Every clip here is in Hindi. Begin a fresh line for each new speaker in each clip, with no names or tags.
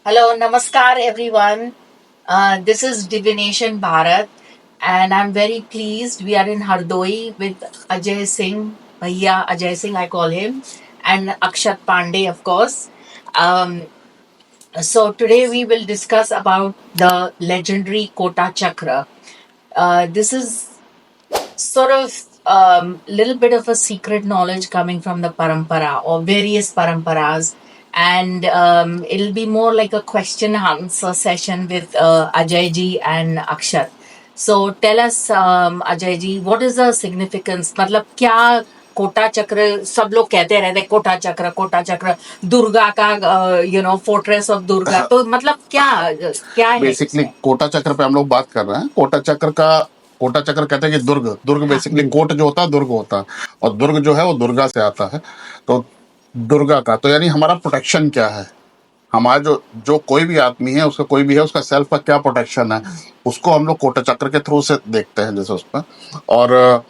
Hello, namaskar everyone. This is Divination Bharat, and I'm very pleased. We are in Hardoi with Ajay Singh, Bhaiya Ajay Singh, I call him, and Akshat Pandey, of course. Um, so today we will discuss about the legendary Kota Chakra. This is sort of little bit of a secret knowledge coming from the parampara or various paramparas, and it'll be more like a question answer session with Ajay ji and Akshat. So tell us, Ajay ji, what is the significance? मतलब क्या कोटा चक्र सब लोग कहते रहते कोटा चक्र दुर्गा का फोर्ट्रेस ऑफ दुर्गा तो मतलब क्या क्या है
बेसिकली
इसमें?
कोटा चक्र पे हम लोग बात कर रहे हैं। कोटा चक्र कहते हैं कि दुर्ग दुर्ग
हाँ
बेसिकली कोट जो होता है दुर्ग होता है, और दुर्ग जो है वो दुर्गा से आता है। तो दुर्गा का तो यानी हमारा प्रोटेक्शन क्या है, हमारा जो जो कोई भी आदमी है, उसका कोई भी है, उसका सेल्फ का क्या प्रोटेक्शन है, उसको हम लोग कोटा चक्र के थ्रू से देखते हैं जैसे उसमें। और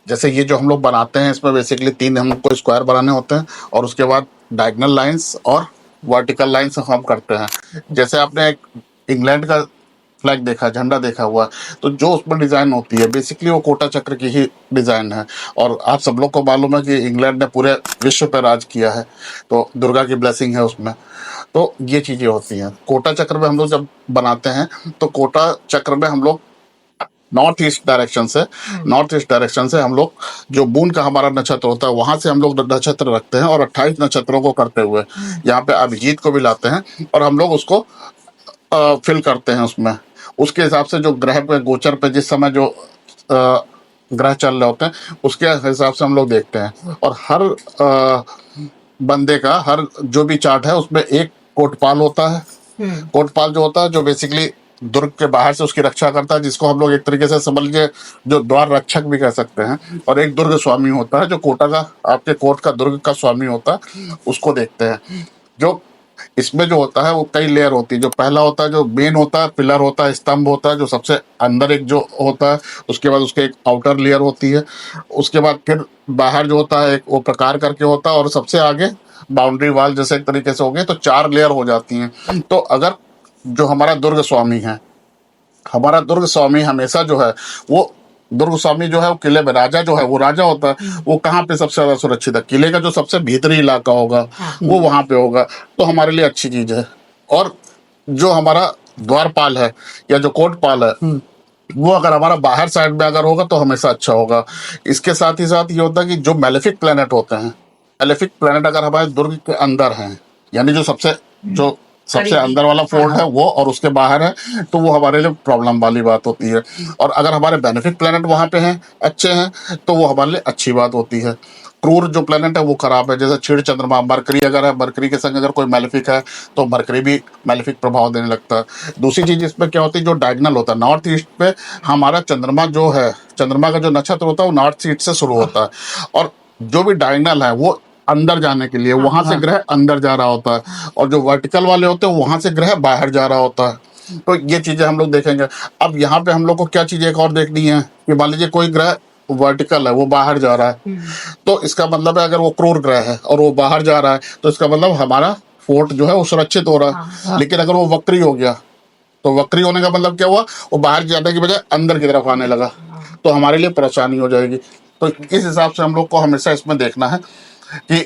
जैसे ये जो हम लोग बनाते हैं, इसमें बेसिकली 3 हमको स्क्वायर बनाने होते हैं, और उसके बाद डायगोनल लाइंस और वर्टिकल लाइंस हम करते हैं। जैसे आपने एक इंग्लैंड का फ्लैग देखा, झंडा देखा हुआ है, तो जो उसमें डिजाइन होती है बेसिकली वो कोटा चक्र की ही डिजाइन है। और आप सब लोग को मालूम है कि इंग्लैंड ने पूरे विश्व पर राज किया है, तो दुर्गा की ब्लेसिंग है उसमें। तो ये चीजें होती हैं कोटा चक्र में। हम लोग जब बनाते हैं तो कोटा चक्र में हम लोग नॉर्थ ईस्ट डायरेक्शन से हम लोग जो बून का हमारा नक्षत्र होता है वहां से हम लोग नक्षत्र रखते हैं, और 28 नक्षत्रों को करते हुए यहाँ पे अभिजीत को भी लाते हैं, और हम लोग उसको फिल करते हैं उसमें। उसके हिसाब से जो ग्रह पे गोचर पे जिस समय जो ग्रह चल रहे होते हैं उसके हिसाब से हम लोग देखते हैं। और हर बंदे का हर जो भी चार्ट है उसमें एक कोटपाल होता है। कोटपाल जो होता है जो बेसिकली दुर्ग के बाहर से उसकी रक्षा करता है, जिसको हम लोग एक तरीके से समझ लीजिए जो द्वार रक्षक भी कह सकते हैं। और एक दुर्ग स्वामी होता है जो कोटा का आपके कोट का दुर्ग का स्वामी होता है, उसको देखते हैं। जो इसमें जो होता है वो कई लेयर होती है। जो पहला होता है जो मेन होता है, पिलर होता है, स्तंभ होता है, जो सबसे अंदर एक जो होता है। उसके बाद उसके एक आउटर लेयर होती है। उसके बाद फिर बाहर जो होता है एक वो प्रकार करके होता है, और सबसे आगे बाउंड्री वाल जैसे एक तरीके से हो गए, तो 4 लेयर हो जाती हैं। तो अगर जो हमारा दुर्ग स्वामी है, हमारा दुर्ग स्वामी हमेशा जो है वो दुर्ग स्वामी जो है वो किले में राजा जो है वो राजा होता है, वो कहाँ पे सबसे ज्यादा सुरक्षित है, किले का जो सबसे भीतरी इलाका होगा वो वहां पे होगा। तो हमारे लिए अच्छी चीज है। और जो हमारा द्वारपाल है या जो कोटपाल है, वो अगर हमारा बाहर साइड में अगर होगा तो हमेशा अच्छा होगा। इसके साथ ही साथ ये होता है कि जो मेलेफिक प्लेनेट होते हैं, मेलेफिक प्लेनेट अगर हमारे दुर्ग के अंदर हैं, यानी जो सबसे अंदर वाला फोर्ट है वो और उसके बाहर है, तो वो हमारे लिए प्रॉब्लम वाली बात होती है। और अगर हमारे बेनिफिक प्लेनेट वहां पे हैं, अच्छे हैं, तो वो हमारे लिए अच्छी बात होती है। क्रूर जो प्लेनेट है वो खराब है, जैसे क्षीण चंद्रमा मरकरी अगर है, मरकरी के संग अगर कोई मेलेफिक है तो मरकरी भी मेलेफिक प्रभाव देने लगता है। दूसरी चीज इसमें क्या होती है, जो डायगोनल होता है नॉर्थ ईस्ट पे, हमारा चंद्रमा जो है, चंद्रमा का जो नक्षत्र होता है वो नॉर्थ ईस्ट से शुरू होता है, और जो भी डायगोनल है वो अंदर जाने के लिए वहां से ग्रह अंदर जा रहा होता है, और जो वर्टिकल वाले होते हैं वहां से ग्रह बाहर जा रहा होता है। तो ये चीजें हम लोग देखेंगे। अब यहाँ पे हम लोग को क्या चीज एक और देखनी है कि मान लीजिए कोई ग्रह वर्टिकल है, वो बाहर जा रहा है, तो इसका मतलब है अगर वो क्रूर ग्रह है और वो बाहर जा रहा है तो इसका मतलब हमारा फोर्ट जो है वो सुरक्षित हो रहा है। लेकिन अगर वो वक्री हो गया, तो वक्री होने का मतलब क्या हुआ, वो बाहर जाने की बजाय अंदर की तरफ आने लगा, तो हमारे लिए परेशानी हो जाएगी। तो इस हिसाब से हम लोग को हमेशा इसमें देखना है कि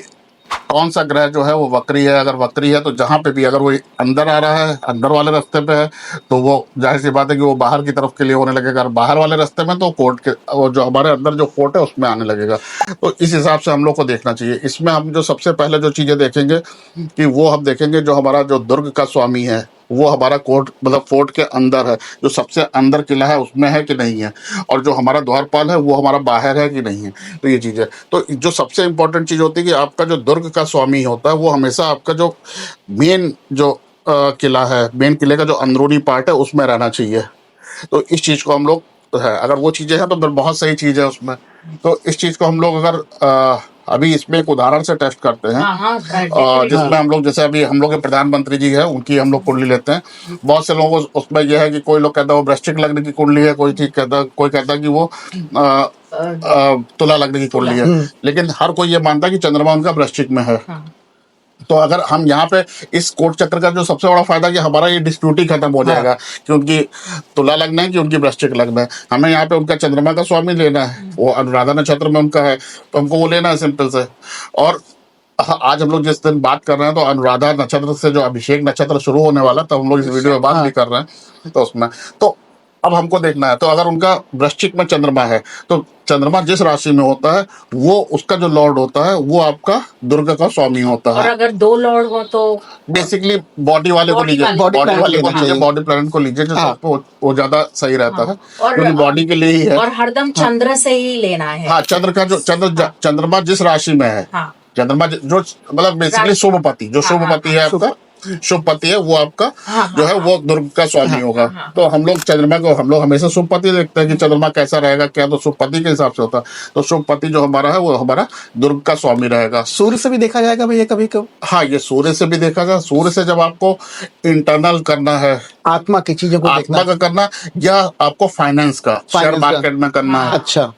कौन सा ग्रह जो है वो वक्री है। अगर वक्री है तो जहां पे भी अगर वो अंदर आ रहा है, अंदर वाले रास्ते पे है, तो वो जाहिर सी बात है कि वो बाहर की तरफ के लिए होने लगेगा। अगर बाहर वाले रास्ते में तो कोर्ट के वो जो हमारे अंदर जो फोर्ट है उसमें आने लगेगा। तो इस हिसाब से हम लोग को देखना चाहिए। इसमें हम जो सबसे पहले जो चीजें देखेंगे कि वो हम देखेंगे जो हमारा जो दुर्ग का स्वामी है वो हमारा कोर्ट मतलब फोर्ट के अंदर है, जो सबसे अंदर किला है उसमें है कि नहीं है, और जो हमारा द्वारपाल है वो हमारा बाहर है कि नहीं है। तो ये चीज है। तो जो सबसे इंपॉर्टेंट चीज होती है कि आपका जो दुर्ग का स्वामी होता है वो हमेशा आपका जो मेन जो किला है, मेन किले का जो अंदरूनी पार्ट है उसमें रहना चाहिए। तो इस चीज को हम लोग तो है, अगर वो चीजें हैं तो फिर बहुत सही चीज है उसमें। तो इस चीज को हम लोग अगर अभी इसमें एक उदाहरण से टेस्ट करते हैं, जिसमें हम लोग जैसे अभी हम लोग के प्रधानमंत्री जी है उनकी हम लोग कुंडली लेते हैं। बहुत से लोगों को उसमें यह है कि कोई लोग कहता है वो वृश्चिक लग्न की कुंडली है, कोई कहता है कि वो तुला लग्न की कुंडली है। लेकिन हर कोई ये मानता है कि चंद्रमा उनका वृश्चिक में है। तो अगर हम यहाँ पे इस कोट चक्र का जो सबसे बड़ा फायदा कि हमारा ये डिस्प्यूट ही खत्म हो जाएगा कि उनकी तुला लग्न है कि उनकी वृश्चिक लग्न है, हमें यहाँ पे उनका चंद्रमा का स्वामी लेना है, वो अनुराधा नक्षत्र में उनका है, तो हमको वो लेना है सिंपल से। और आज हम लोग जिस दिन बात कर रहे हैं तो अनुराधा नक्षत्र से जो अभिषेक नक्षत्र शुरू होने वाला, तो हम लोग इस वीडियो में बात भी कर रहे हैं तो उसमें तो अब हमको देखना है। तो अगर उनका वृश्चिक में चंद्रमा है तो चंद्रमा जिस राशि में होता है वो उसका जो लॉर्ड होता है वो आपका दुर्गा का स्वामी होता
और
है।
अगर 2 लॉर्ड हो तो
बेसिकली बॉडी वाले को लीजिए,
बॉडी
बॉडी वाले को
लेना
लीजिए,
चाहिए।
बॉडी प्लैनेट को लीजिए, जो
हाँ।
सबको वो ज्यादा सही रहता है
और
क्योंकि बॉडी के लिए ही है।
और हरदम चंद्र से ही लेना है।
हाँ, चंद्र का जो चंद्रमा जिस राशि में है,
हाँ
चंद्रमा जो मतलब बेसिकली शुभपति, जो शुभपति है आपका, शुभपति है वो आपका जो है वो दुर्ग का स्वामी होगा। तो हम लोग चंद्रमा को हम लोग हमेशा शुभपति देखते हैं कि चंद्रमा कैसा रहेगा क्या, तो शुभपति के हिसाब से होता है। तो शुभपति जो हमारा है वो हमारा दुर्ग का स्वामी रहेगा।
सूर्य से भी देखा जाएगा भैया कभी कभी?
हाँ, ये सूर्य से भी देखा जाए। सूर्य से जब आपको इंटरनल करना है,
आत्मा की चीजों को
आत्मा
देखना।
का करना, या आपको फाइनेंस का, शेयर
फाइनेंस का।
मार्केट में करना है,
अच्छा,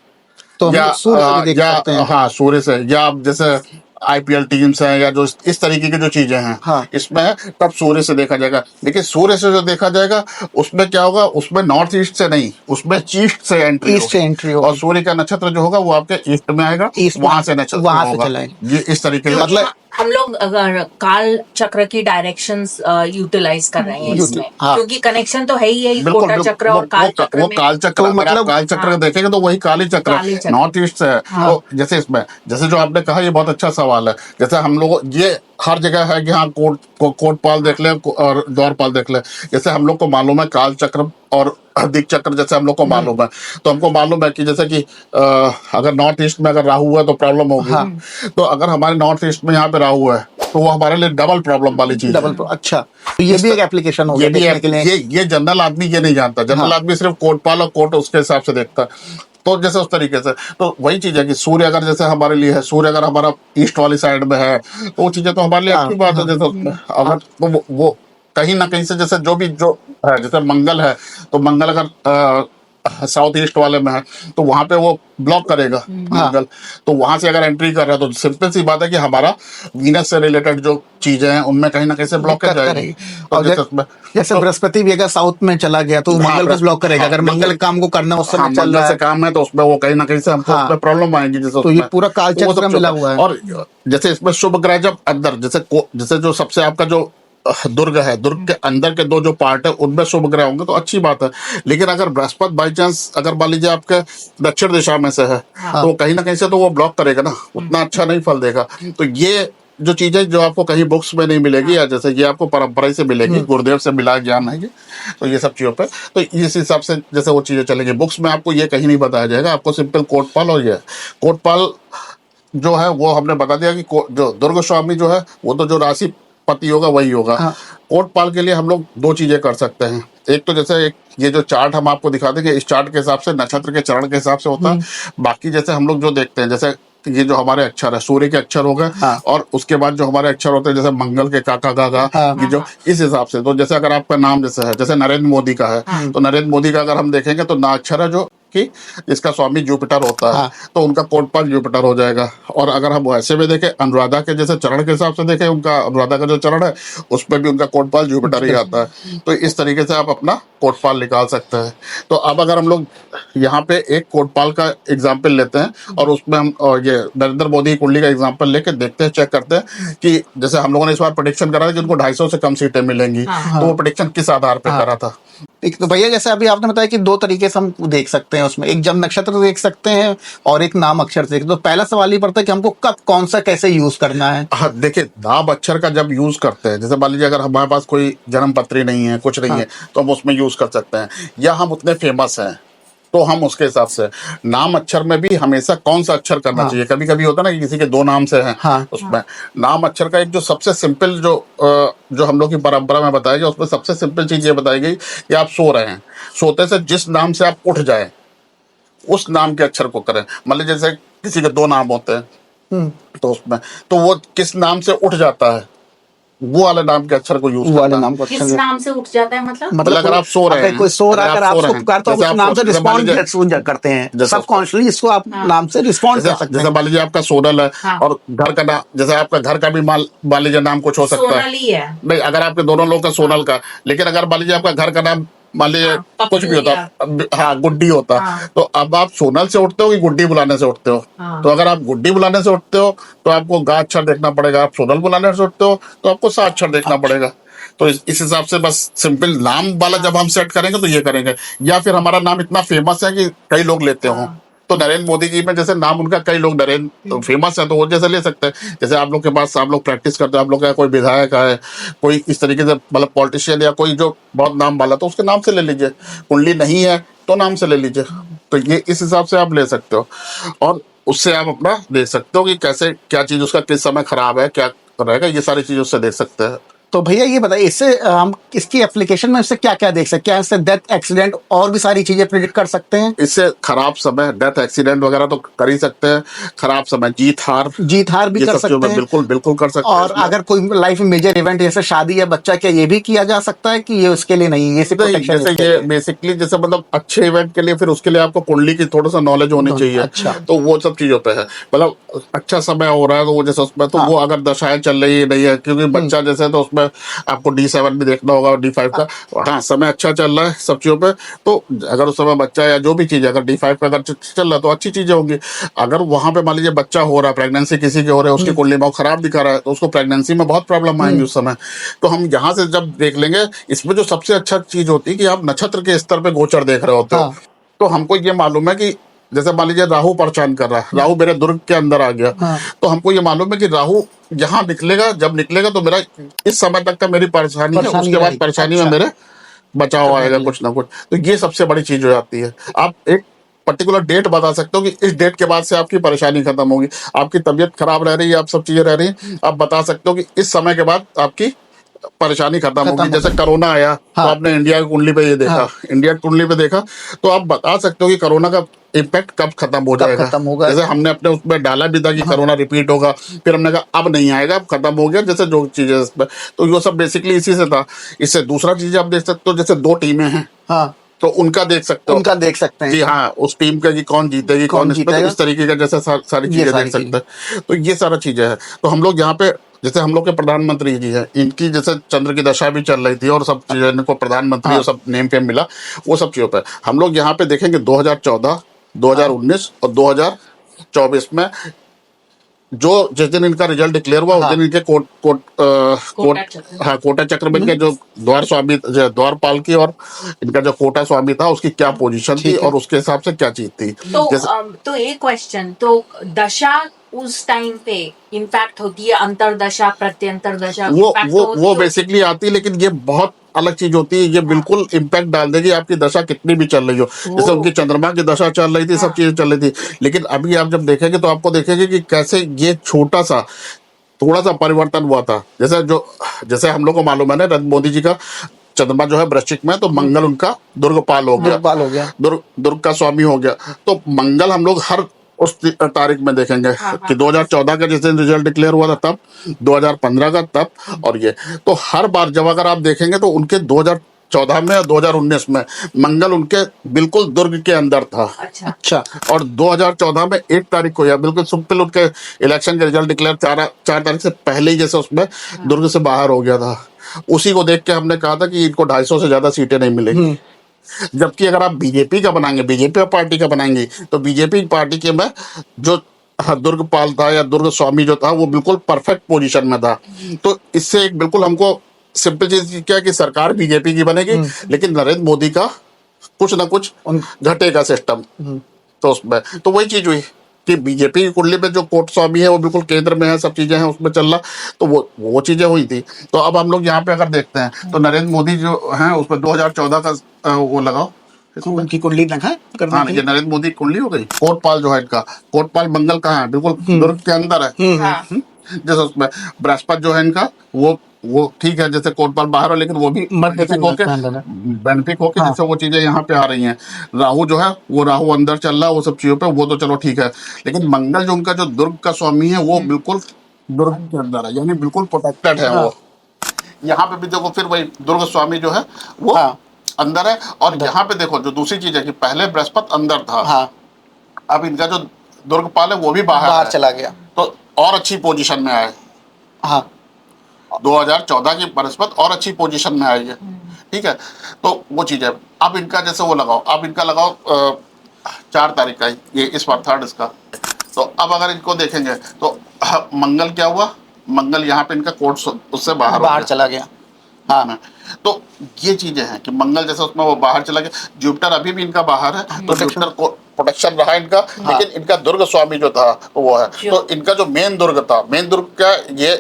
तो हम
या
लोग सूर्य से भी देख
या
सकते हैं।
हाँ सूर्य से, या आप जैसे आईपीएल टीम्स हैं या जो इस तरीके की जो चीजें हैं,
हाँ।
इसमें तब सूर्य से देखा जाएगा। लेकिन सूर्य से जो देखा जाएगा उसमें क्या होगा, उसमें नॉर्थ ईस्ट से नहीं, उसमें ईस्ट से एंट्री
ईस्ट से एंट्री होगा।
और सूर्य का नक्षत्र जो होगा वो आपके ईस्ट में आएगा,
ईस्ट में,
वहां से नक्षत्र
वहां से
होगा।
चलाएंगे।
ये इस तरीके से
मतलब
हम लोग अगर काल चक्र की डायरेक्शंस यूटिलाइज कर रहे हैं इसमें,
हाँ।
क्योंकि कनेक्शन तो है ही है
बिल्कुल
कोटा चक्र और काल चक्र
वो
में।
काल चक्र,
तो
अगर आप
मतलब
काल चक्र देखेंगे तो वही काली चक्र
काली चक्र।
नॉर्थ ईस्ट से है। तो जैसे इसमें, जैसे जो आपने कहा, ये बहुत अच्छा सवाल है। जैसे हम लोग ये हर जगह है कि हाँ कोटपाल देख ले और द्वारपाल देख ले। जैसे हम लोग को मालूम है काल चक्र और दिक चक्र, जैसे हम लोग को मालूम है, तो हमको मालूम है कि जैसे कि अगर नॉर्थ ईस्ट में अगर राहु है तो प्रॉब्लम होगी। तो अगर हमारे नॉर्थ ईस्ट में यहाँ पे राहु है तो वो हमारे लिए डबल प्रॉब्लम वाली चीज है।
अच्छा, तो ये भी एक एप्लीकेशन हो
ये
गया
भी
देखने के लिए।
ये जनरल आदमी ये नहीं जानता। जनरल आदमी सिर्फ कोटपाल और कोट उसके हिसाब से देखता है। तो जैसे उस तरीके से, तो वही चीज है कि सूर्य अगर जैसे हमारे लिए है, सूर्य अगर हमारा ईस्ट वाली साइड में है तो वो चीजें तो हमारे लिए अच्छी बात है। जैसे उसमें अगर तो वो कहीं ना कहीं से, जैसे जो है, जैसे मंगल है तो मंगल अगर साउथ ईस्ट वाले में है तो वहां पे वो ब्लॉक करेगा मंगल। तो वहां से अगर एंट्री कर रहा है तो सिंपल सी बात है कि हमारा वीनस से रिलेटेड जो चीजें हैं उनमें कहीं ना कहीं से ब्लॉकेज जाएगी।
और जैसे बृहस्पति भी अगर साउथ में चला गया तो मंगल को ब्लॉक करेगा। अगर मंगल काम को करना उस समय चल रहा
से
है,
काम है तो उसमें वो कहीं ना कहीं से हमको उसमें प्रॉब्लम आएगी। जैसे
तो ये पूरा काल चक्र मिला हुआ है।
और जैसे इसमें शुभ ग्रह जब अंदर, जैसे जो सबसे आपका जो दुर्ग है, दुर्ग के अंदर के 2 जो पार्ट है उनमें शुभ ग्रह होंगे तो अच्छी बात है। लेकिन अगर बृहस्पति बाई चांस अगर मान लीजिए आपके दक्षिण दिशा में से है तो कहीं ना कहीं से तो वो ब्लॉक करेगा ना, उतना अच्छा नहीं फल देगा। तो ये जो चीजें जो आपको कहीं बुक्स में नहीं मिलेगी, या जैसे ये आपको परंपरा से मिलेगी, गुरुदेव से मिला ज्ञान है ये, तो ये सब चीजों पे तो इस हिसाब से जैसे वो चीजें चलेंगी। बुक्स में आपको ये कहीं नहीं बताया जाएगा। आपको सिंपल कोटपाल और ये कोटपाल जो है वो हमने बता दिया कि जो दुर्ग स्वामी जो है वो तो जो राशि पति होगा वही होगा। कोटपाल के लिए हम लोग 2 चीजें कर सकते हैं। एक तो जैसे ये जो चार्ट हम आपको दिखा देंगे, इस चार्ट के हिसाब से नक्षत्र के चरण के हिसाब से होता है। बाकी जैसे हम लोग जो देखते हैं, जैसे ये जो हमारे अक्षर है, सूर्य के अक्षर हो गए, और उसके बाद जो हमारे अक्षर होते हैं जैसे मंगल के काका गागा, ये जो इस हिसाब से। तो जैसे अगर आपका नाम जैसे है, जैसे नरेंद्र मोदी का है, तो नरेंद्र मोदी का अगर हम देखेंगे तो ना अक्षर है जो कि इसका स्वामी जुपिटर होता है, तो उनका कोटपाल जुपिटर हो जाएगा। और अगर हम वैसे भी देखें, अनुराधा के जैसे चरण के हिसाब से देखें, उनका अनुराधा का जो चरण है उसमें भी उनका कोटपाल जुपिटर ही आता है। तो इस तरीके से आप अपना कोटपाल निकाल सकते हैं। तो अब अगर हम लोग यहाँ पे एक कोटपाल का एग्जाम्पल लेते हैं और उसमें हम ये नरेंद्र मोदी कुंडली का एग्जाम्पल लेके देखते हैं, चेक करते हैं कि जैसे हम लोगों ने इस बार प्रेडिक्शन करा था कि उनको 250 से कम सीटें मिलेंगी, तो वो प्रेडिक्शन किस आधार पर करा था।
एक तो भैया जैसे अभी आपने बताया कि 2 तरीके से हम देख सकते हैं उसमें, एक जन्म नक्षत्र देख सकते हैं और एक नाम अक्षर देख। तो पहला सवाल ये पड़ता है कि हमको कब कौन सा कैसे यूज करना है।
हाँ, देखिए नाम अक्षर का जब यूज करते हैं, जैसे मान लीजिए अगर हमारे पास कोई जन्म पत्री नहीं है, कुछ नहीं है, तो हम उसमें यूज कर सकते हैं। या हम उतने फेमस हैं तो हम उसके हिसाब से नाम अक्षर में भी हमेशा कौन सा अक्षर करना चाहिए। कभी कभी होता है ना कि किसी के 2 नाम से हैं, उसमें नाम अक्षर का एक जो सबसे सिंपल जो हम लोग की परंपरा में बताया गया, उसमें सबसे सिंपल चीज ये बताई गई कि आप सो रहे हैं, सोते से जिस नाम से आप उठ जाए उस नाम के अक्षर को करें। मतलब जैसे किसी के 2 नाम होते हैं तो उसमें तो वो किस नाम से उठ जाता है वो वाले नाम के अक्षर को यूज
वो वाले
करना।
नाम को
किस
अच्छा
नाम से उठ जाता है मतलब?
मतलब अगर आप सो रहे
अगर
हैं,
कोई सो रहा है, अगर आप
रहे
उसको
हैं,
पुकारते हो,
जैसे
उस नाम से
जैसे मान लीजिए-
रिस्पॉन्ड करते हैं,
जैसे-
सबकॉन्शियसली इसको आप
हाँ।
नाम से रिस्पॉन्ड कर सकते
जैसे
हैं।
मान लीजिए आपका सोनल है
हाँ।
और घर का नाम, जैसे आपका घर का भी मान लीजिए नाम कुछ हो सकता है।
सोनाली है।
नहीं, अगर आपके दोनों लोग का सोनल का, लेकिन अगर मान लीजिए आपका घर का नाम मान लीजिए
हाँ, पप्पू
कुछ भी होता,
या-
हाँ गुड्डी होता,
हाँ।
तो अब आप सोनल से उठते हो कि गुड्डी बुलाने से उठते हो?
हाँ।
तो अगर आप गुड्डी बुलाने से उठते हो तो आपको गा अक्षर देखना पड़ेगा, आप सोनल बुलाने से उठते हो तो आपको सा अक्षर देखना पड़ेगा। तो इस हिसाब से बस सिंपल नाम वाला जब हम सेट करेंगे तो ये करेंगे। या फिर हमारा नाम इतना फेमस है कि कई लोग लेते हों, तो नरेंद्र मोदी जी में जैसे नाम उनका कई लोग नरेंद्र फेमस है तो वो जैसे ले सकते हैं। जैसे आप लोग के पास आप लोग प्रैक्टिस करते हैं, आप लोग का कोई विधायक है, कोई इस तरीके से मतलब पॉलिटिशियन या कोई जो बहुत नाम वाला, तो उसके नाम से ले लीजिए। कुंडली नहीं है तो नाम से ले लीजिए। तो ये इस हिसाब से आप ले सकते हो, और उससे आप अपना देख सकते हो कि कैसे क्या चीज उसका किस समय खराब है, क्या रहेगा, ये सारी चीज उससे देख सकते हैं।
तो भैया ये बताइए, इससे हम इसकी एप्लीकेशन में इससे क्या क्या देख सकते हैं? क्या इससे डेथ, एक्सीडेंट और भी सारी चीजें प्रिडिक्ट कर सकते हैं?
इससे खराब समय, डेथ, एक्सीडेंट वगैरह तो कर ही सकते हैं। खराब समय, जीत हार
जीत हार भी
ये
कर
सब चीजों
सकते
में
हैं।
बिल्कुल बिल्कुल कर सकते हैं
और
इसमें।
अगर कोई लाइफ में मेजर इवेंट जैसे शादी या बच्चा, क्या ये भी किया जा सकता है कि ये उसके लिए नहीं, ये सिर्फ
नहीं,
प्रोटेक्शन
जैसे ये बेसिकली जैसे मतलब अच्छे इवेंट के लिए फिर उसके लिए आपको कुंडली की थोड़ा सा नॉलेज होनी चाहिए।
अच्छा।
तो वो सब चीजों पे है, मतलब अच्छा समय हो रहा है तो वो जैसे उसमें तो
हाँ।
वो अगर दशाएं चल रही है नहीं है, क्योंकि बच्चा जैसे तो उसमें आपको D7 भी देखना होगा और D5 का। हाँ, समय अच्छा चल रहा है सब चीजों पे, तो अगर उस समय बच्चा या जो भी चीज है अगर D5 पे अगर चल रहा है तो अच्छी चीजें होंगी। अगर वहां पे मान लीजिए बच्चा हो रहा है, प्रेगनेंसी किसी के हो रहे है, उसकी कुंडली में वो खराब दिखा रहा है, तो उसको प्रेगनेंसी में बहुत प्रॉब्लम आएंगी उस समय। तो हम यहाँ से जब देख लेंगे, इसमें जो सबसे अच्छा चीज होती है कि आप नक्षत्र के स्तर पे गोचर देख रहे होते हो।
हाँ।
तो हमको ये मालूम है कि जैसे मान लीजिए राहु परेशान कर रहा है, राहु मेरे दुर्ग के अंदर आ गया,
हाँ।
तो हमको ये मालूम है कि राहु यहाँ निकलेगा, जब निकलेगा तो मेरा इस समय तक का मेरी परेशानी है, उसके बाद
रहेगी।
परेशानी में
अच्छा।
मेरे बचाव आएगा कुछ ना कुछ। तो ये सबसे बड़ी चीज हो जाती है। आप एक पर्टिकुलर डेट बता सकते हो कि इस डेट के बाद से आपकी परेशानी खत्म होगी, आपकी तबीयत खराब रह रही है, आप सब चीजें रह रही हैं, आप बता सकते हो कि इस समय के बाद आपकी परेशानी खत्म होगी। जैसे कोरोना आया तो
हाँ।
आपने इंडिया की कुंडली पे ये देखा,
हाँ।
इंडिया की कुंडली पे देखा, तो आप बता सकते हो कि कोरोना का इम्पैक्ट कब खत्म हो जाएगा।
खत्म होगा।
जैसे हमने अपने उसमें डाला भी था कि कोरोना रिपीट होगा, फिर हमने कहा अब नहीं आएगा, अब खत्म हो गया, जैसे जो चीजें इसमें, तो ये सब बेसिकली इसी से था। इससे दूसरा चीज आप देख सकते हो, जैसे दो टीमें हैं
हाँ,
तो उनका देख सकते हो,
उनका देख सकते
कि
हैं।
हाँ उस टीम का कि कौन जीतेगी,
कौन
कौन इसमें, तो
जीतेगा।
इस तरीके का जैसे सारी
ये
चीजें
सारी
देख सकते हैं। तो ये सारा चीजें हैं। तो हम लोग यहाँ पे जैसे हम लोग के प्रधानमंत्री जी हैं, इनकी जैसे चंद्र की दशा भी चल रही थी और सब चीजें इनको प्रधानमंत्री और सब नेम फेम मिला, वो सब चीजों पे हम लोग यहाँ पे देखेंगे 2014, 2019 और 2024 में जो जिस दिन इनका रिजल्ट डिक्लेयर हुआ उस दिन इनके हाँ कोटा चक्र में इनके जो द्वारपाल की और इनका जो कोटा स्वामी था उसकी क्या पोजीशन थी और उसके हिसाब से क्या चीज थी।
तो एक क्वेश्चन, तो दशा उस टाइम पे इम्पैक्ट होती है, अंतरदशा प्रत्यंतर दशा
वो बेसिकली आती है, लेकिन ये बहुत अलग चीज होती है। ये बिल्कुल इम्पैक्ट डाल देगी आपकी दशा कितनी भी चल रही हो। जैसे उनकी चंद्रमा की दशा चल रही थी, सब चीजें चल रही थी, लेकिन अभी आप जब देखेंगे तो आपको देखेंगे कि कैसे ये छोटा सा थोड़ा सा परिवर्तन हुआ था। जैसे हम लोग को मालूम है ना, नरेंद्र मोदी जी का चंद्रमा जो है वृश्चिक में, तो मंगल उनका दुर्गपाल हो गया, दुर्ग का स्वामी हो गया। तो मंगल हम लोग हर उस तारीख में देखेंगे कि 2014 का जिस दिन रिजल्ट डिक्लेयर हुआ था तब, 2015 का तब, और ये तो हर बार जब अगर आप देखेंगे तो उनके 2014 में और 2019 में मंगल उनके बिल्कुल दुर्ग के अंदर था।
अच्छा।
और 2014 में 1 तारीख को या बिल्कुल सिंपल उनके इलेक्शन के रिजल्ट डिक्लेयर 4 तारीख से पहले ही जैसे उसमें दुर्ग से बाहर हो गया था। उसी को देख के हमने कहा था कि इनको 250 से ज्यादा सीटें नहीं मिलेंगी। जबकि अगर आप बीजेपी का बनाएंगे, बीजेपी पार्टी का बनाएंगे, तो बीजेपी पार्टी के में जो दुर्गपाल था या दुर्ग स्वामी जो था वो बिल्कुल परफेक्ट पोजीशन में था। तो इससे एक बिल्कुल हमको सिंपल चीज क्या कि सरकार बीजेपी की बनेगी, लेकिन नरेंद्र मोदी का कुछ ना कुछ घटेगा सिस्टम। तो उसमें तो वही चीज हुई कि बीजेपी की कुंडली में जो कोट स्वामी है वो बिल्कुल केंद्र में है, सब चीजें हैं उसमें चल रहा, तो वो चीजें हुई थी। तो अब हम लोग यहाँ पे अगर देखते हैं तो नरेंद्र मोदी जो है उसमें 2014 का वो लगाओ,
उनकी कुंडली लगा
हाँ, ये नरेंद्र मोदी की कुंडली हो गई। कोटपाल जो है इनका, कोटपाल मंगल कहाँ है, बिल्कुल दुर्ग के अंदर है। जैसे उसमें बृहस्पति जो है इनका वो ठीक है, जैसे कोटपाल बाहर हो, लेकिन वो भी बेनिफिक होके जैसे वो चीजें यहाँ पे आ रही हैं। राहु जो है वो राहु अंदर चल रहा है, वो सब चीजों पे वो तो चलो ठीक है, लेकिन मंगल जो उनका जो दुर्ग का स्वामी है वो बिल्कुल दुर्ग के अंदर है, यानी बिल्कुल प्रोटेक्टेड है वो। यहाँ पे भी देखो फिर वही दुर्ग स्वामी जो है वो
हाँ
अंदर है। और यहाँ पे देखो जो दूसरी चीज है कि पहले बृहस्पति अंदर था,
हाँ,
अब इनका जो दुर्गपाल है वो भी बाहर
बाहर
है,
चला गया।
तो और अच्छी पोजीशन में आए।
हाँ
2014 की बृहस्पति और अच्छी पोजीशन में आई है, ठीक है। तो वो चीज है। अब इनका जैसे वो लगाओ, अब इनका लगाओ 4 तारीख का ये इस बार थर्ड इसका। तो अब अगर इनको देखेंगे तो मंगल क्या हुआ, मंगल यहाँ पे इनका कोर्ट उससे बाहर हो
बाहर
गया।
चला गया। हाँ
तो ये चीजें हैं कि मंगल जैसे उसमें वो बाहर चला गया। जुपिटर अभी भी इनका बाहर है, तो
Protection।
जुपिटर को प्रोटेक्शन रहा इनका।
हाँ।
लेकिन इनका दुर्ग स्वामी जो था वो है, तो इनका जो मेन दुर्ग था, मेन दुर्ग का ये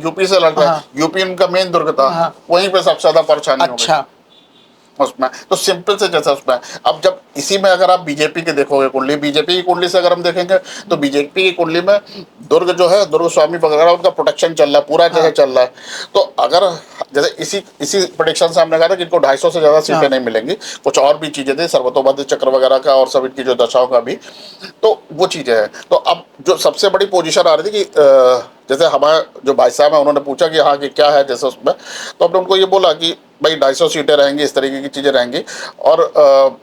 यूपी से लड़ रहा है,
हाँ।
यूपी इनका मेन दुर्ग था,
हाँ।
वहीं पे सबसे ज्यादा परेशानी हो गई
अच्छा।
उसमें। तो सिंपल से जैसा उसमें, अब जब इसी में अगर आप बीजेपी के देखोगे कुंडली, बीजेपी की कुंडली से अगर हम देखेंगे तो बीजेपी की कुंडली में दुर्ग जो है, दुर्ग स्वामी वगैरह उनका प्रोटेक्शन चल रहा है, पूरा जगह चल रहा है। तो अगर जैसे इसी प्रोडिक्शन से हमने कहा था कि इनको 250 से ज्यादा सीटें नहीं मिलेंगी, कुछ और भी चीजें थी, सर्वतोभाद्य चक्र वगैरह का और सब इनकी जो दशाओं का भी, तो वो चीजें हैं। तो अब जो सबसे बड़ी पोजीशन आ रही थी कि जैसे हमारे जो भाई साहब हैं उन्होंने पूछा कि हाँ कि क्या है जैसे उसमें, तो हमने उनको ये बोला कि भाई 250 सीटें रहेंगी, इस तरीके की चीजें रहेंगी। और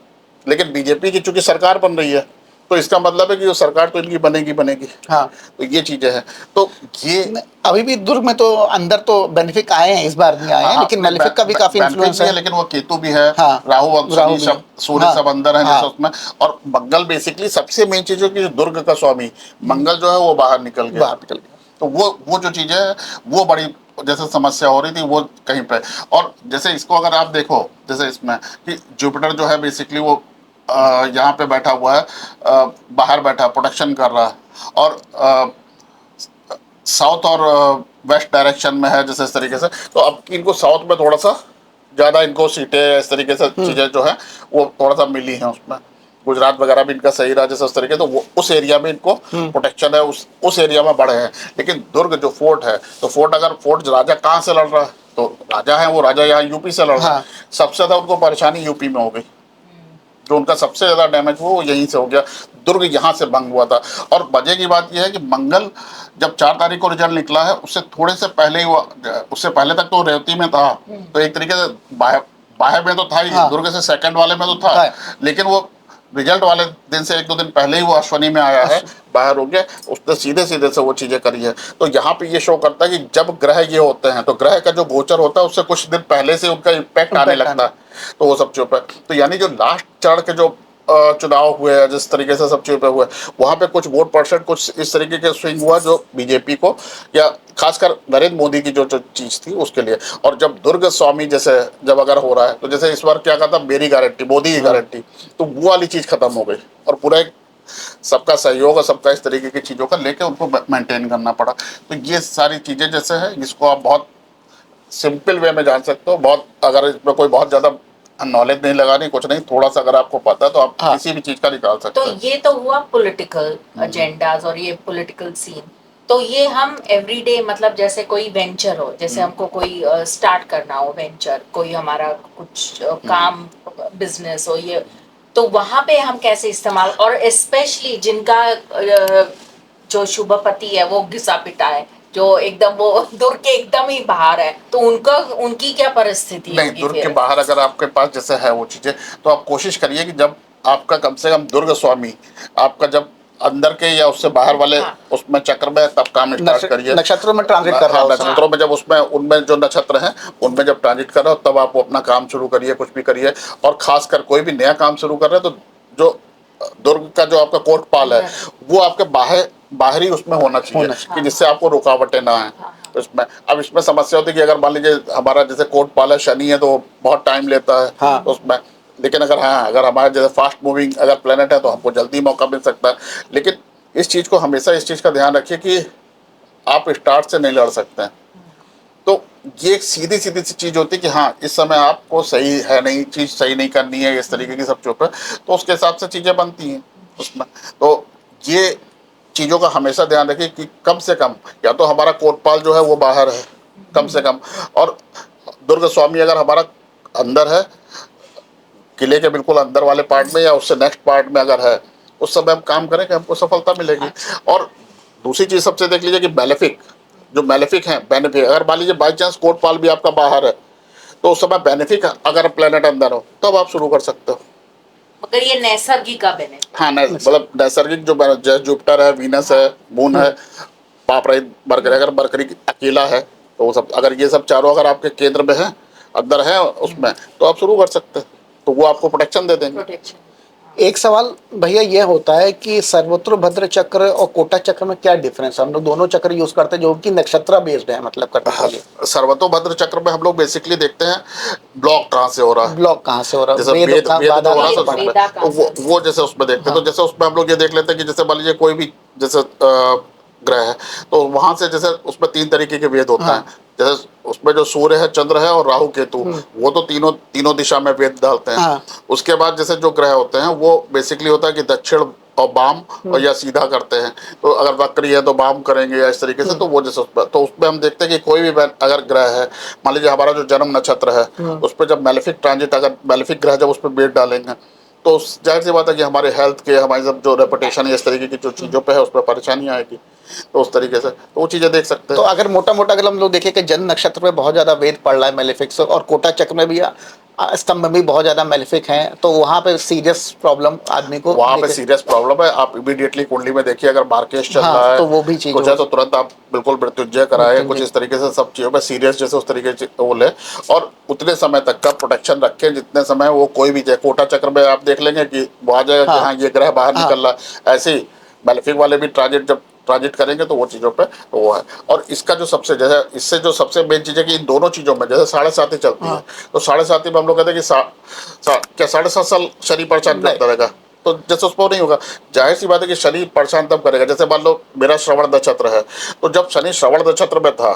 लेकिन बीजेपी की चूंकि सरकार बन रही है, तो इसका मतलब है कि वो सरकार तो इनकी बनेगी बनेगी।
हाँ
तो ये चीजें हैं। तो ये
अभी भी दुर्ग में तो अंदर तो बेनिफिक आए हैं, इस बार नहीं आए हैं, लेकिन मेलेफिक का भी काफी इन्फ्लुएंस है।
लेकिन वो केतु भी है,
हाँ,
राहु और
राहु
शनि
भी
सब, सूर्य
हाँ,
सब अंदर है
हाँ,
जैसे उसमें। और मंगल बेसिकली सबसे मेन चीज है कि जो दुर्ग का स्वामी मंगल जो है वो बाहर निकल गया।
बाहर निकल गया।
तो वो जो चीजें है वो बड़ी जैसे समस्या हो रही थी वो कहीं पे। और जैसे इसको अगर आप देखो जैसे इसमें कि जुपिटर जो है बेसिकली वो यहाँ पे बैठा हुआ है, बाहर बैठा प्रोटेक्शन कर रहा है, और साउथ और वेस्ट डायरेक्शन में है जैसे इस तरीके से। तो अब इनको साउथ में थोड़ा सा ज्यादा इनको सीटें इस तरीके से चीजें जो है वो थोड़ा सा मिली हैं उसमें। गुजरात वगैरह भी इनका सही रहा जैसे उस तरीके, तो वो उस एरिया में इनको प्रोटेक्शन है, उस एरिया में बढ़े हैं। लेकिन दुर्ग जो फोर्ट है, तो फोर्ट राजा कहाँ से लड़ रहा है, तो राजा है वो राजा यहाँ यूपी से लड़ रहा है।
हाँ।
सबसे ज्यादा उनको परेशानी यूपी में हो गई, जो उनका सबसे ज्यादा डैमेज हुआ वो यहीं से हो गया, दुर्ग यहाँ से भंग हुआ था। और मजे की बात यह है कि मंगल जब 4 तारीख को रिजल्ट निकला है, उससे थोड़े से पहले ही उससे पहले तक तो रेवती में था, तो एक तरीके से बाहर में तो था ही,
हाँ।
दुर्ग से सेकंड वाले में तो था, लेकिन वो रिजल्ट वाले दिन से 1-2 दिन पहले ही वो अश्वनी में आया है, बाहर हो गया, उसने सीधे सीधे से वो चीजें करी है। तो यहाँ पे ये शो करता है कि जब ग्रह ये होते हैं, तो ग्रह का जो गोचर होता है उससे कुछ दिन पहले से उनका इम्पैक्ट आने लगता है, तो वो सब चुप है। तो यानी जो लास्ट चरण के जो चुनाव हुए हैं जिस तरीके से सब चीजें हुए, वहां पे कुछ वोट परसेंट कुछ इस तरीके के स्विंग हुआ जो बीजेपी को, या खासकर नरेंद्र मोदी की जो चीज थी उसके लिए। और जब दुर्ग स्वामी जैसे जब अगर हो रहा है, तो जैसे इस बार क्या कहता मेरी गारंटी, मोदी की गारंटी, तो वो वाली चीज खत्म हो गई, और पूरा एक सबका सहयोग और सबका इस तरीके की चीजों का लेके उनको मेंटेन करना पड़ा। तो ये सारी चीजें जैसे है, जिसको आप बहुत सिंपल वे में जान सकते हो। बहुत अगर इसमें कोई बहुत ज्यादा नॉलेज नहीं लगानी, कुछ नहीं, थोड़ा सा अगर आपको पता है तो आप किसी भी चीज का निकाल सकते
तो
हैं।
ये तो हुआ पॉलिटिकल एजेंडाज और ये पॉलिटिकल सीन। तो ये हम एवरीडे मतलब जैसे कोई वेंचर हो, जैसे हमको कोई स्टार्ट करना हो वेंचर, कोई हमारा कुछ काम बिजनेस हो, ये तो वहां पे हम कैसे इस्तेमाल, और स्पेशली जिनका जो शुभपति है वो घिसा पिटा है, जो एकदम वो दुर्ग के एकदम ही बाहर है, तो उनका उनकी क्या परिस्थिति
नहीं,
होगी
दुर्ग के
फिर?
बाहर अगर आपके पास जैसे है वो चीजें, तो आप कोशिश करिए कि जब आपका कम से कम दुर्ग स्वामी आपका जब अंदर के या उससे बाहर वाले उसमें चक्र में, तब काम स्टार्ट करिए।
नक्षत्रों में ट्रांजिट कर रहा हो,
नक्षत्रों में जब उसमें उनमें जो नक्षत्र हैं उनमें जब ट्रांजिट कर रहे हो, तब आप अपना काम शुरू करिए, कुछ भी करिए। और खासकर कोई भी नया काम शुरू कर रहे हैं, तो जो दुर्ग का जो आपका कोटपाल है वो आपके बाहरी उसमें होना चाहिए, कि जिससे आपको रुकावटें ना आए। तो इसमें समस्या होती है कि अगर मान लीजिए हमारा जैसे कोटपाल है शनि है, तो बहुत टाइम लेता है उसमें। लेकिन अगर अगर हमारे जैसे फास्ट मूविंग अगर प्लेनेट है, तो हमको जल्दी मौका मिल सकता है। लेकिन इस चीज को हमेशा इस चीज का ध्यान रखिए कि आप स्टार्ट से नहीं लड़ सकते हैं। तो ये एक सीधी सी चीज होती है कि हाँ इस समय आपको सही है, नहीं चीज सही नहीं करनी है, इस तरीके की सब चुप है, तो उसके हिसाब से चीजें बनती हैं उसमें। तो ये चीजों का हमेशा ध्यान रखिए कि कम से कम या तो हमारा कोटपाल जो है वो बाहर है कम से कम, और दुर्ग स्वामी अगर हमारा अंदर है, किले के बिल्कुल अंदर वाले पार्ट में या उससे नेक्स्ट पार्ट में अगर है, उस समय हम काम करें कि हमको सफलता मिलेगी। और दूसरी चीज सबसे देख लीजिए कि जो बेनिफिक है, बेनिफिक अगर मान लीजिए बाई चांस कोट पाल भी आपका बाहर है, तो उस समय बेनिफिक अगर प्लेनेट अंदर हो तब आप शुरू कर सकते हो।
मगर ये नैसर्गिक का बेनिफिट।
हाँ, मतलब नैसर्गिक जो जैसे जुपिटर है, वीनस है, मून है, पाप रहित मरकरी, अगर मरकरी अकेला है तो वो सब, अगर ये सब चारों अगर आपके केंद्र में है, अंदर है उसमें, तो आप शुरू कर सकते हैं, तो वो आपको प्रोटेक्शन दे देंगे।
प्रोटेक्शन।
एक सवाल भैया ये होता है कि सर्वोत्तरभद्र चक्र और कोटा चक्र में क्या डिफरेंस है? हम लोग दोनों चक्र यूज करते हैं जो कि नक्षत्र बेस्ड है, मतलब करने के लिए।
सर्वतोभद्र चक्र में हम लोग बेसिकली देखते हैं ब्लॉक कहाँ से हो रहा है,
ब्लॉक कहाँ से हो रहा है,
जैसे
वेद
वेद
का
वेद जो
बाधा
हो रहा
कहाँ
है
से
तो
पढ़ना है?
वेदा कहाँ से?
वो जैसे उसमें देखते हैं, तो जैसे उसमें हम लोग ये देख लेते हैं कि जैसे मान लीजिए कोई भी जैसे ग्रह है, तो वहां से जैसे उसमें 3 तरीके के वेद होता है। जैसे उसमें जो सूर्य है, चंद्र है और राहु केतु, वो तो तीनों दिशा में वेद डालते हैं।
हाँ।
उसके बाद जैसे जो ग्रह होते हैं वो बेसिकली होता है कि दक्षिण और वाम और या सीधा करते हैं, तो अगर वक्री है तो वाम करेंगे या इस तरीके से, तो वो जैसे तो उसमें हम देखते हैं कि कोई भी अगर ग्रह है, मान लीजिए हमारा जो जन्म नक्षत्र है, उस पर जब मैलेफिक ट्रांजिट, अगर मैलेफिक ग्रह जब उस पर वेट डालेंगे, तो जाहिर सी बात है कि हमारे हेल्थ के, हमारी सब जो रेपुटेशन है, इस तरीके की जो चीज़ों पे है उस पर परेशानी आएगी। तो उस तरीके से तो वो चीज़ें देख सकते
तो
हैं।
अगर मोटा मोटा अगर हम लोग देखें कि जन्म नक्षत्र में बहुत ज्यादा वेद पड़ रहा है मेलेफिक्स, और कोटा चक्र में भी स्तंभ में भी बहुत ज्यादा मेलेफिक है, तो वहां पे सीरियस प्रॉब्लम आदमी को
वहाँ पे सीरियस प्रॉब्लम है। आप इमीडिएटली कुंडली में देखिए, अगर मार्केश चल रहा है
तो वो भी चीज
कुछ है, तो तुरंत आप बिल्कुल मृत्युंजय कराए, कुछ इस तरीके से सब चीज़ों में सीरियस जैसे उस तरीके से वो ले, और उतने समय तक का प्रोटेक्शन रखें जितने समय वो कोई भी जाए। कोटा चक्र में आप देख लेंगे कि वो आ जाएगा कि हाँ ये ग्रह बाहर निकल रहा है। ऐसे ही मैलेफिक वाले भी जब ट्रांजिट करेंगे तो वो चीज़ों पे तो वो है। और इसका जो सबसे जैसे इससे जो सबसे मेन चीज़ है कि इन दोनों चीज़ों में जैसे 7.5 चलती है, तो 7.5 में हम लोग कहते हैं कि क्या 7.5 साल शनि परेशान करता रहेगा, तो जैसे उसको नहीं होगा। जाहिर सी बात है कि शनि परेशान तब करेगा, जैसे मान लो मेरा श्रवण नक्षत्र है, तो जब शनि श्रवण नक्षत्र में था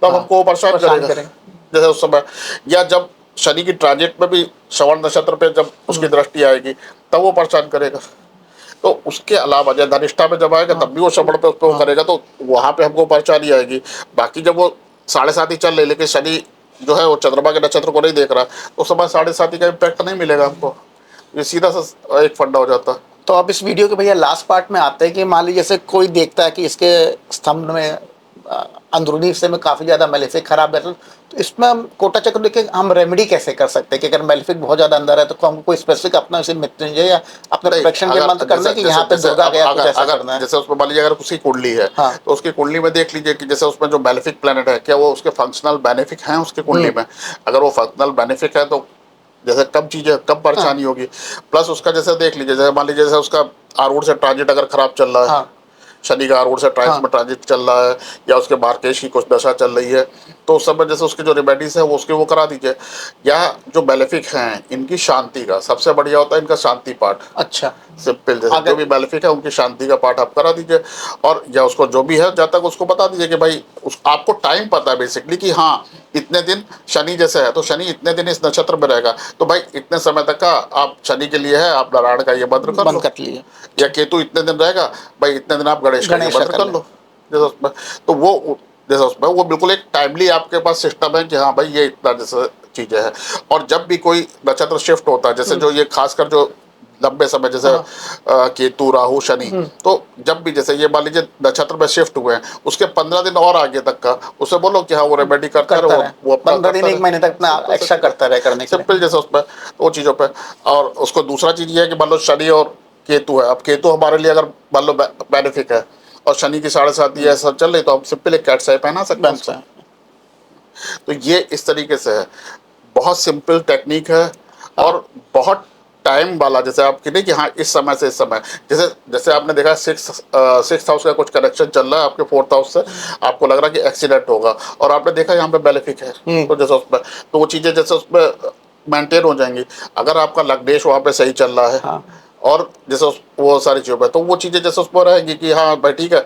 तब हमको वो परेशान करेगा, जैसे उस समय। या जब शनि की ट्रांजिट में भी श्रवण नक्षत्र पे जब उसकी दृष्टि आएगी तब वो परेशान करेगा। तो उसके अलावा जब धनिष्ठा में जब आएगा तब भी वो श्रवण पे उस पर वो करेगा, तो वहां पे हमको परेशानी आएगी। बाकी जब वो 7.5 ही चल रहे, लेकिन शनि जो है वो चंद्रमा के नक्षत्र को नहीं देख रहा, तो समय 7.5 का इम्पैक्ट नहीं मिलेगा हमको। ये सीधा सा एक फंडा हो जाता।
तो अब इस वीडियो के भैया लास्ट पार्ट में आते हैं कि मान लीजिए जैसे कोई देखता है कि इसके स्तंभ में अंदरूनी हिस्से में काफी ज्यादा मेलेफिक खराब है, तो इसमें हम कोटा चक्र देखे हम रेमेडी कैसे कर सकते हैं कि अगर मेलेफिक बहुत ज्यादा अंदर है, तो हमको कोई स्पेसिफिक अपना इसे मृत्युंजय या अपने प्रोटेक्शन के मंत्र करने की यहाँ पे दुर्गा गया कुछ ऐसा करना है?
जैसे उसमें मान लीजिए अगर उसकी कुंडली है, तो उसकी कुंडली में देख लीजिए कि जैसे उसमें जो मेलेफिक प्लेनेट है, क्या वो उसके फंक्शनल बेनिफिक हैं उसकी कुंडली में। अगर वो फंक्शनल बेनिफिक है तो जैसे कम चीजें कम परेशानी होगी। प्लस उसका जैसे देख लीजिए, जैसे मान लीजिए जैसे उसका आरूढ़ से ट्रांजिट अगर खराब चल रहा है, शनि का आरूढ़ से में ट्रांजिट चल रहा है, या उसके मार्केश की कुछ दशा चल रही है, तो उस समय जैसे उसके जो रेमेडीज है वो उसके वो करा दीजिए। या जो बेनिफिक हैं इनकी शांति का सबसे बढ़िया होता है इनका शांति पाठ।
अच्छा,
सिंपल, जैसे जो भी बेनिफिक है उनकी शांति का पाठ आप करा दीजिए। और या उसको जो भी है जब तक उसको बता दीजिए कि भाई आपको टाइम पता है बेसिकली कि हाँ इतने दिन शनि जैसे है, तो शनि इतने दिन इस नक्षत्र में रहेगा, तो भाई इतने समय तक का आप शनि के लिए है आप नारायण का ये मंत्र कर लो। या केतु इतने दिन रहेगा, भाई इतने दिन आप गणेश का ये मंत्र कर लो। जैसे उसमें तो वो जैसे उसमें वो बिल्कुल एक टाइमली आपके पास सिस्टम है कि हाँ भाई ये इतना जैसे चीजें हैं। और जब भी कोई नक्षत्र शिफ्ट होता है, जैसे जो ये खासकर जो लंबे समय जैसे केतु राहु शनि, तो जब भी जैसे ये मान लीजिए नक्षत्र में शिफ्ट हुए हैं, उसके 15 दिन और आगे तक का उसे बोलो कि हाँ वो रेमेडी करता रहे, वो
15 दिन 1 महीने तक अपना एक्स्ट्रा करता रहे करने के
सिंपल जैसे उसमें वो चीज़ों पे। और उसको दूसरा चीज़ ये है कि मान लो शनि और केतु है, अब केतु हमारे लिए अगर मान लो बेनिफिक है और शनि की 7.5 ऐसा चल रही, तो हम सिंपल एक कैट साई पहना सकते हैं। तो ये इस तरीके से है, बहुत सिंपल टेक्निक है और बहुत टाइम वाला। जैसे आपकी नहीं कि हाँ इस समय से इस समय, जैसे जैसे आपने देखा 6th हाउस का कुछ कनेक्शन चल रहा है आपके 4th हाउस से, आपको लग रहा है कि एक्सीडेंट होगा, और आपने देखा यहाँ पे बेनिफिक है, तो जैसे उसमें तो वो चीज़ें जैसे उसमें मेंटेन हो जाएंगी। अगर आपका लग्नेश वहाँ पे सही चल रहा है और जैसे वो सारी चीज़ों पे, तो वो चीज़ें जैसे उसमें रहेंगी कि हाँ भाई ठीक है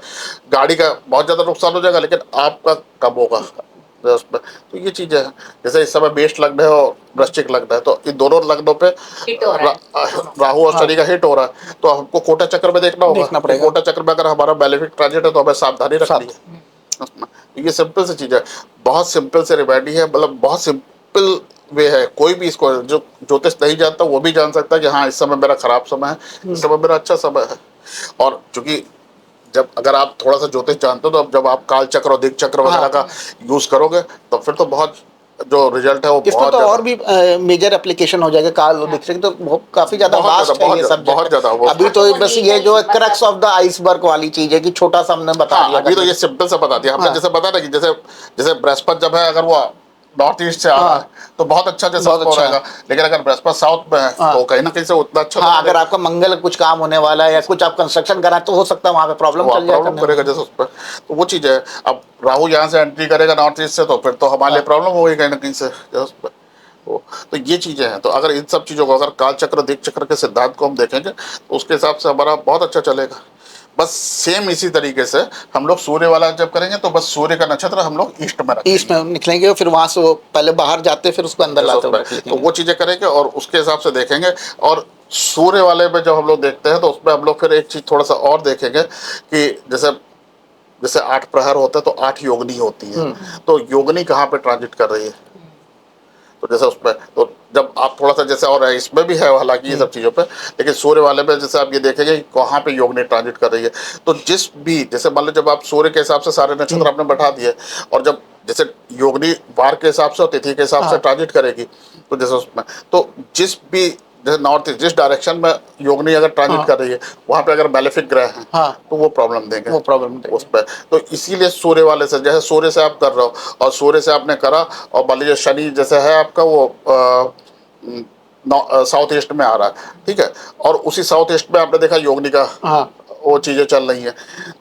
गाड़ी का बहुत ज़्यादा नुकसान हो जाएगा लेकिन आपका कम होगा उसमें। तो ये चीज़ें हैं, जैसे इस समय मेष लग्न है और वृश्चिक लग्न है, तो इन दोनों लग्नों पे राहु और शनि का हिट हो रहा है, तो हमको कोटा चक्र में देखना होगा। कोटा चक्र में अगर हमारा बेनिफिक ट्रांजिट है तो हमें सावधानी रखनी है। ये सिंपल सी चीज़ है, बहुत सिंपल से रेमेडी है, मतलब बहुत सिंपल वे है। कोई भी इसको जो ज्योतिष नहीं जानता वो भी जान सकता है कि हाँ इस समय मेरा खराब समय है, इस समय मेरा अच्छा समय है। और चूंकि जब अगर आप थोड़ा सा ज्योतिष जानते हो तो अब जब आप काल चक्र और दिक चक्र वगैरह
हाँ।
का यूज करोगे तो फिर तो बहुत जो रिजल्ट है वो
इसमें
बहुत
तो
ज्यादा
और भी मेजर एप्लीकेशन हो जाएगा काल और दिख तो काफी ज्यादा
बहुत
वास्ट है ये
बहुत
सब्जेक्ट।
ज्यादा वो
अभी
हाँ,
तो
तो वो
बस ये
legal,
जो है
मतलब
क्रक्स ऑफ द आइसबर्ग वाली चीज है कि छोटा सा हमने बता
हाँ
दिया
अभी तो
करके।
ये सिंपल सा बता दिया हमने,
हाँ।
जैसे बता ना कि जैसे जैसे बृहस्पति जब है अगर वो नॉर्थ ईस्ट से आ रहा
हाँ।
है तो बहुत अच्छा जैसे
बहुत
उसको
अच्छा
रहेगा, लेकिन अगर बृहस्पति साउथ में है
हाँ।
तो कहीं ना कहीं से उतना अच्छा तो
हाँ,
नहीं
अगर
रहेगा।
आपका मंगल कुछ काम होने वाला है या कुछ आप कंस्ट्रक्शन करा तो हो सकता है वहां पे प्रॉब्लम
वो
चल जाए
प्रॉब्लम
करने
करेगा
में।
जैसे उस पर, तो वो चीज है। अब राहु यहाँ से एंट्री करेगा नॉर्थ ईस्ट से तो फिर तो हमारे लिए
हाँ।
प्रॉब्लम होगी कहीं ना कहीं से जैसे उस पर। तो ये चीजें हैं, तो अगर इन सब चीजों को अगर काल चक्र दिक चक्र के सिद्धांत को हम देखेंगे तो उसके हिसाब से हमारा बहुत अच्छा चलेगा। बस सेम इसी तरीके से हम लोग सूर्य वाला जब करेंगे तो बस सूर्य का नक्षत्र हम लोग ईस्ट में
ईस्ट
रखेंगे
में निकलेंगे फिर वहां से वो पहले बाहर जाते फिर उसको अंदर
जैसे
लाते
उस पर,
हुए
तो
लिखेंगे।
वो चीजें करेंगे और उसके हिसाब से देखेंगे। और सूर्य वाले में जब हम लोग देखते हैं तो उसमें हम लोग फिर एक चीज थोड़ा सा और देखेंगे कि जैसे जैसे 8 प्रहर होते हैं तो 8 योगिनी होती है, तो योगिनी कहाँ पे ट्रांजिट कर रही है, तो जैसे उसमें तो जब आप थोड़ा सा जैसे, और इसमें भी है हालांकि ये सब चीज़ों पे, लेकिन सूर्य वाले में जैसे आप ये देखेंगे कि कहाँ पे योगिनी ट्रांजिट कर रही है, तो जिस भी जैसे मान लो जब आप सूर्य के हिसाब से सारे नक्षत्र आपने बैठा दिए और जब जैसे योगिनी वार के हिसाब से और तिथि के हिसाब से
हाँ।
ट्रांजिट करेगी, तो जैसे उसमें तो जिस भी जैसे नॉर्थ ईस्ट जिस डायरेक्शन में योगिनी अगर ट्रांजिट
हाँ।
कर रही है वहाँ पे अगर मैलेफिक ग्रह हैं
हाँ।
तो वो प्रॉब्लम देंगे
वो प्रॉब्लम
उस पर। तो इसीलिए सूर्य वाले से जैसे सूर्य से आप कर रहे हो और सूर्य से आपने करा और मान लीजिए शनि जैसे है आपका वो साउथ ईस्ट में आ रहा है, ठीक है, और उसी साउथ ईस्ट में आपने देखा योगिनी का
हाँ।
वो चीजें चल रही हैं,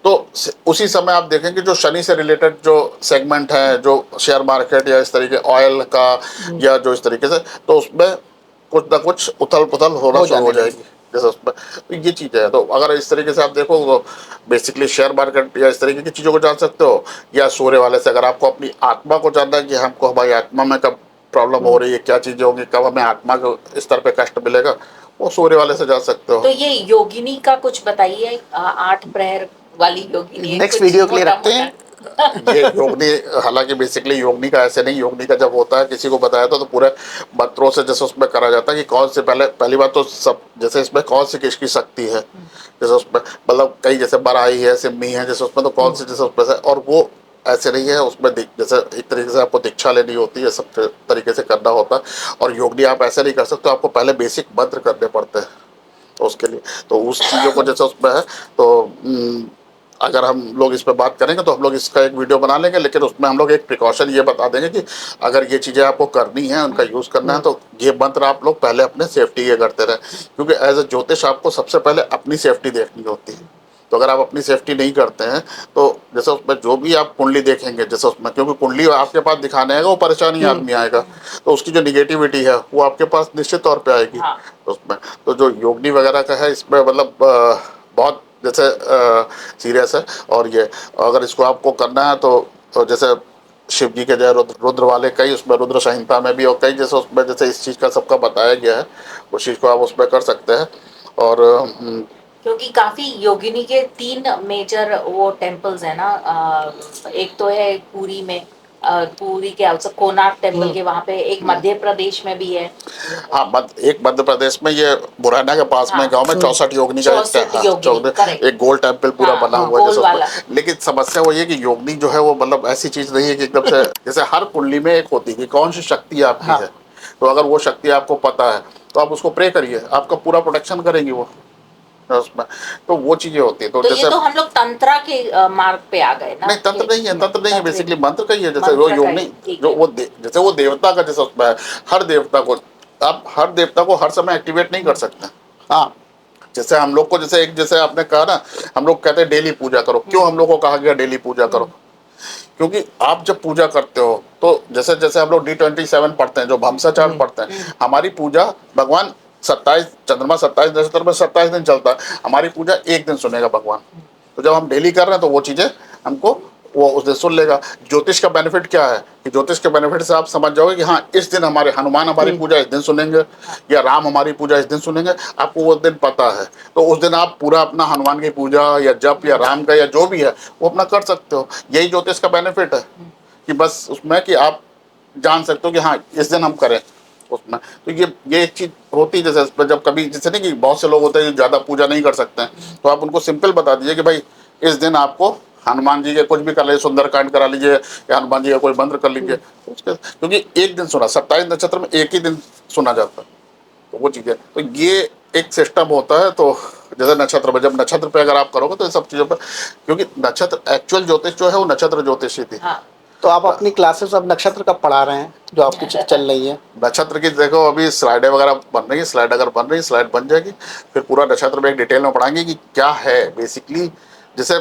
तो उसी समय आप देखेंगे जो शनि से रिलेटेड जो सेगमेंट है जो शेयर मार्केट या इस तरीके ऑयल का या जो इस तरीके से, तो उसमें कुछ ना कुछ उथल पुथल होना
हो
शुरू हो
जाने
जाएगी जैसे उसमें। तो ये चीज़ें है, तो अगर इस तरीके से आप देखो तो बेसिकली शेयर मार्केट या इस तरीके की चीज़ों को जान सकते हो, या सूर्य वाले से अगर आपको अपनी आत्मा को जानना है कि हमको हमारी आत्मा में कब प्रॉब्लम हो रही है, क्या चीज़ें होंगी, कब हमें आत्मा के स्तर पे कष्ट मिलेगा, वो सूर्य वाले से जान सकते हो।
तो ये योगिनी का कुछ बताइए, 8 प्रहर वाली योगिनी
नेक्स्ट
कुछ
वीडियो के लिए
मोटा
रखते हैं।
मोटा।
ये योगनी हालांकि बेसिकली योगनी का ऐसे नहीं, योगनी का जब होता है किसी को बताया तो पूरे मंत्रों से जैसे उसमें करा जाता है कि कौन से पहली बात तो सब जैसे इसमें कौन सी किसकी शक्ति है, जैसे उसमें मतलब कई जैसे बराई है सिम्मी है जैसे उसमें, तो कौन से जैसे उसमें से, और वो ऐसे नहीं है उसमें जैसे एक तरीके से आपको दीक्षा लेनी होती है, सब तरीके से करना होता है। और योगनी आप ऐसे नहीं कर सकते, आपको पहले बेसिक मंत्र करने पड़ते हैं तो उसके लिए, तो उस चीज़ों को जैसे उसमें है तो अगर हम लोग इस पर बात करेंगे तो हम लोग इसका एक वीडियो बना लेंगे, लेकिन उसमें हम लोग एक प्रिकॉशन ये बता देंगे कि अगर ये चीज़ें आपको करनी है उनका यूज़ करना है तो ये मंत्र आप लोग पहले अपने सेफ्टी के करते रहे, क्योंकि एज ए ज्योतिष आपको सबसे पहले अपनी सेफ्टी देखनी होती है। तो अगर आप अपनी सेफ्टी नहीं करते हैं तो जैसे उसमें जो भी आप कुंडली देखेंगे जैसे उसमें, क्योंकि कुंडली आपके पास दिखाने आएगा वो परेशानी आदमी आएगा, तो उसकी जो निगेटिविटी है वो आपके पास निश्चित तौर पे आएगी
हाँ।
उसमें। तो जो योगनी वगैरह का है इसमें मतलब बहुत जैसे सीरियस है, और ये अगर इसको आपको करना है तो जैसे शिव जी के जय रुद्र वाले कई उसमें रुद्र संहिता में भी और कई जैसे उसमें जैसे इस चीज़ का सबका बताया गया है, उस चीज़ को आप उसमें कर सकते हैं। और
क्योंकि काफी योगिनी के 3 मेजर वो टेम्पल्स है ना, एक तो है पुरी में, पुरी के आउटसाइड कोणार्क टेम्पल के वहां पे, एक मध्य प्रदेश में भी है।
हाँ एक मध्य प्रदेश में ये मुरैना के पास में
हाँ।
गांव में 64 योगिनी का
64 योगिनी, correct।
एक गोल टेम्पल पूरा
हाँ,
बना
हाँ,
हुआ है जैसे
गोल वाला।
उसमें। लेकिन समस्या वही है कि योगिनी जो है वो मतलब ऐसी चीज नहीं है कि एकदम से जैसे हर कुंडली में एक होती है कि कौन सी शक्ति आपकी
हाँ।
है, तो अगर वो शक्ति आपको पता है तो आप उसको प्रे करिए, आपका पूरा प्रोटेक्शन करेंगे वो उसमें। तो वो चीजें होती है, तो
तो
जैसे
ये तो हम लोग तंत्रा के मार्ग पे आ गए ना।
नहीं तंत्र नहीं है, तंत्र नहीं है, बेसिकली मंत्र का ही है। जैसे
मंत्र
वो
का
योग
ही,
नहीं
ठीक
जो
है।
वो जैसे वो देवता का जैसे उसमें है, हर देवता को आप हर देवता को हर समय एक्टिवेट नहीं कर सकते।
हाँ।
जैसे हम लोग को जैसे एक जैसे आपने कहा ना, हम लोग कहते हैं डेली पूजा करो, क्यों हम लोग को कहा गया डेली पूजा करो, क्योंकि आप जब पूजा करते हो तो जैसे जैसे हम लोग D27 पढ़ते हैं जो भमसाचार पढ़ते हैं, हमारी पूजा भगवान 27 चंद्रमा 27 नक्षत्र में 27 दिन चलता है, हमारी पूजा एक दिन सुनेगा भगवान। तो जब हम डेली कर रहे हैं तो वो चीज़ें हमको वो उस दिन सुन लेगा। ज्योतिष का बेनिफिट क्या है कि ज्योतिष के बेनिफिट से आप समझ जाओगे कि हाँ इस दिन हमारे हनुमान हमारी पूजा इस दिन सुनेंगे या राम हमारी पूजा इस दिन सुनेंगे, आपको वो दिन पता है, तो उस दिन आप पूरा अपना हनुमान की पूजा या जप या राम का या जो भी है वो अपना कर सकते हो। यही ज्योतिष का बेनिफिट है कि बस उसमें कि आप जान सकते हो कि हाँ इस दिन हम करें उसमें। तो ये एक चीज होती है जैसे जब कभी जैसे नहीं कि बहुत से लोग होते हैं जो ज़्यादा पूजा नहीं कर सकते हैं, तो आप उनको सिंपल बता दीजिए कि भाई इस दिन आपको हनुमान जी के कुछ भी कर लीजिए, सुंदरकांड करा लीजिए या हनुमान जी का कोई मंत्र कर लीजिए, क्योंकि एक दिन सुना, 27 नक्षत्र में एक ही दिन सुना जाता है, तो वो चीज़ है। तो ये एक सिस्टम होता है। तो जैसे नक्षत्र पे, जब नक्षत्र पे अगर आप करोगे तो इन सब चीज़ों पर, क्योंकि नक्षत्र एक्चुअल ज्योतिष जो है वो नक्षत्र ज्योतिषी थी।
हाँ।
तो आप अपनी क्लासेस अब नक्षत्र कब पढ़ा रहे हैं जो आपकी चल रही है?
नक्षत्र की देखो अभी स्लाइडें वगैरह बन रही है, स्लाइड अगर बन रही है, स्लाइड बन जाएगी, फिर पूरा नक्षत्र में एक डिटेल में पढ़ाएंगे कि क्या है बेसिकली। जैसे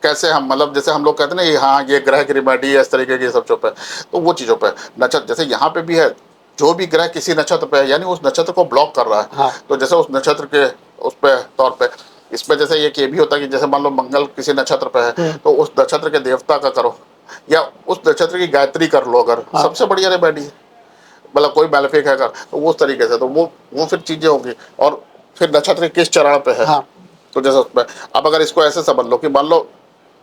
कैसे हम, मतलब जैसे हम लोग कहते हैं ना ये, हाँ ये ग्रह की रिमेडी है, इस तरीके की सब चीज़ों पे, तो वो चीज़ों पे नक्षत्र, जैसे यहाँ पे भी है, जो भी ग्रह किसी नक्षत्र पे है यानी उस नक्षत्र को ब्लॉक कर रहा है।
हाँ।
तो जैसे उस नक्षत्र के उस पे तौर पे, इसमें जैसे ये भी होता है कि जैसे मान लो मंगल किसी नक्षत्र पे है तो उस नक्षत्र के देवता का करो, या उस नक्षत्र की गायत्री कर लो अगर,
हाँ।
सबसे बढ़िया रेमेडी है। मतलब कोई मैलेफिक है अगर, तो वो उस तरीके से, तो वो फिर चीजें होंगी। और फिर नक्षत्र किस चरण पे है,
हाँ।
तो जैसे उसमें अब अगर इसको ऐसे समझ लो कि मान लो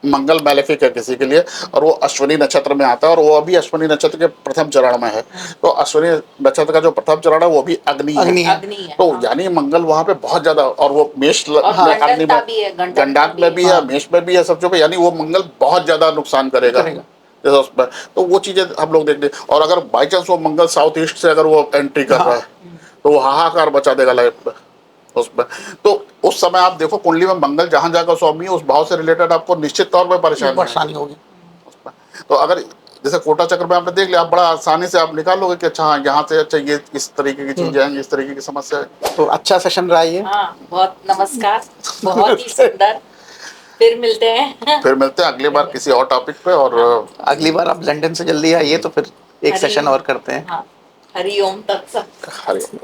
मंगल मैलेफिक है किसी के लिए और वो अश्विनी नक्षत्र में आता है और वो अभी अश्विनी नक्षत्र के प्रथम चरण में है, तो अश्विनी नक्षत्र का जो प्रथम चरण है वो भी अग्नि
अग्नि
है।
है।
तो यानी मंगल वहाँ पे बहुत ज्यादा, और वो मेष अग्नि में, गंडक में भी है, मेष में भी है, सब जो, यानी वो मंगल बहुत ज्यादा नुकसान करेगा जैसे उसमें। तो वो चीजें हम लोग देखते हैं। और अगर बाई चांस वो मंगल साउथ ईस्ट से अगर वो एंट्री कर रहा है तो वो हाहाकार बचा देगा लाइफ में उसमें। तो उस समय आप देखो कुंडली में मंगल जहां जाकर स्वामी है उस भाव से रिलेटेड आपको निश्चित तौर पर परेशानी
होगी
उसमें। तो अगर जैसे कोटा चक्र में आपने देख लिया, आप बड़ा आसानी से आप निकाल लोगे कि अच्छा हाँ यहाँ से अच्छा ये इस तरीके की चीजें हैं, इस तरीके की समस्या है।
तो अच्छा सेशन रहा ये।
हाँ, बहुत नमस्कार, बहुत ही सुंदर। फिर मिलते हैं
अगली बार किसी और टॉपिक पे। और
अगली बार आप लंदन से जल्दी आइए तो फिर एक सेशन और करते हैं।
हाँ, हरि ओम तत्सत।
हरि ओम।